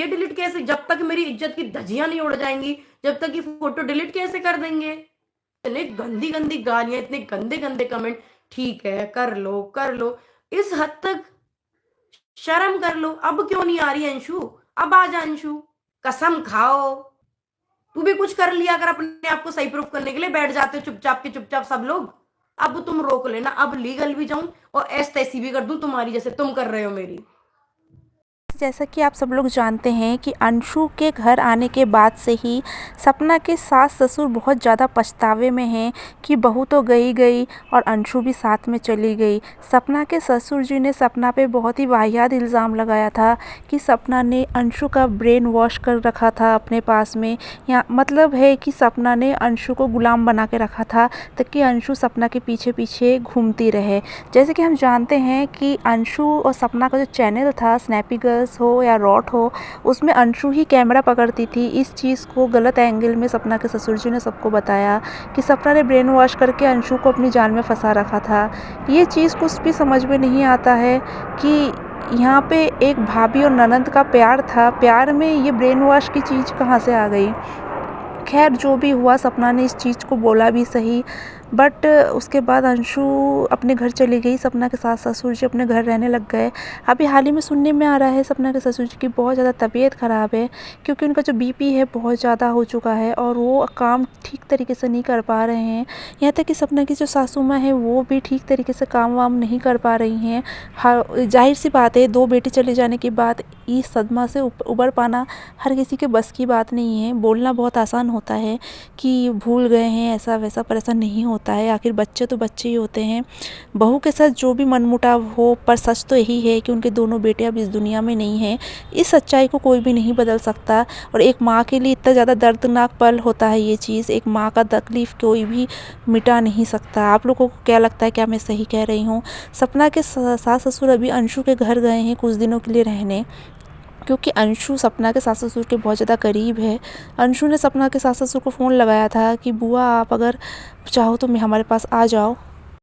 ये डिलीट कैसे, जब तक मेरी इज्जत की धज्जियां नहीं उड़ जाएंगी, जब तक ये फोटो डिलीट कैसे कर देंगे? इतने गंदी गंदी गालियां, इतने गंदे गंदे कमेंट। ठीक है, कर लो कर लो, इस हद तक शर्म कर लो। अब क्यों नहीं आ रही अंशु? अब आ जा अंशु, कसम खाओ। तू भी कुछ कर लिया अगर अपने आप को सही प्रूफ करने के लिए, बैठ जाते हो चुपचाप के चुपचाप सब लोग। अब तुम रोक लेना, अब लीगल भी जाऊं और एस तैसी भी कर दूं तुम्हारी, जैसे तुम कर रहे हो मेरी। जैसा कि आप सब लोग जानते हैं कि अंशु के घर आने के बाद से ही सपना के सास ससुर बहुत ज़्यादा पछतावे में हैं कि बहू तो गई गई और अंशु भी साथ में चली गई। सपना के ससुर जी ने सपना पे बहुत ही वाहियात इल्ज़ाम लगाया था कि सपना ने अंशु का ब्रेन वॉश कर रखा था अपने पास में, या मतलब है कि सपना ने अंशु को गुलाम बना के रखा था ताकि अंशु सपना के पीछे पीछे घूमती रहे। जैसे कि हम जानते हैं कि अंशु और सपना का जो चैनल था स्नैपी गर्ल्स हो या रॉट हो, उसमें अंशु ही कैमरा पकड़ती थी। इस चीज़ को गलत एंगल में सपना के ससुर जी ने सबको बताया कि सपना ने ब्रेन वॉश करके अंशु को अपनी जाल में फंसा रखा था। ये चीज़ कुछ भी समझ में नहीं आता है कि यहाँ पे एक भाभी और ननंद का प्यार था, प्यार में ये ब्रेन वॉश की चीज़ कहाँ से आ गई। खैर जो भी हुआ, सपना ने इस चीज़ को बोला भी सही, बट उसके बाद अंशु अपने घर चली गई। सपना के सास ससुर जी अपने घर रहने लग गए। अभी हाल ही में सुनने में आ रहा है सपना के ससुर जी की बहुत ज़्यादा तबीयत ख़राब है, क्योंकि उनका जो बीपी है बहुत ज़्यादा हो चुका है और वो काम ठीक तरीके से नहीं कर पा रहे हैं। यहाँ तक कि सपना की जो सासू माँ है वो भी ठीक तरीके से काम वाम नहीं कर पा रही हैं। जाहिर सी बात है, 2 बेटे चले जाने के बाद इस सदमा से उबर पाना हर किसी के बस की बात नहीं है। बोलना बहुत आसान होता है कि भूल गए हैं ऐसा वैसा, पर ऐसा नहीं होता है। आखिर बच्चे तो बच्चे ही होते हैं। बहू के साथ जो भी मनमुटाव हो, पर सच तो यही है कि उनके दोनों बेटे अब इस दुनिया में नहीं हैं। इस सच्चाई को कोई भी नहीं बदल सकता और एक माँ के लिए इतना ज़्यादा दर्दनाक पल होता है ये चीज़। एक माँ का तकलीफ़ कोई भी मिटा नहीं सकता। आप लोगों को क्या लगता है, क्या मैं सही कह रही हूँ? सपना के सास ससुर अभी अंशु के घर गए हैं कुछ दिनों के लिए रहने, क्योंकि अंशु सपना के सास ससुर के बहुत ज़्यादा करीब है। अंशु ने सपना के सास ससुर को फ़ोन लगाया था कि बुआ आप अगर चाहो तो मैं हमारे पास आ जाओ।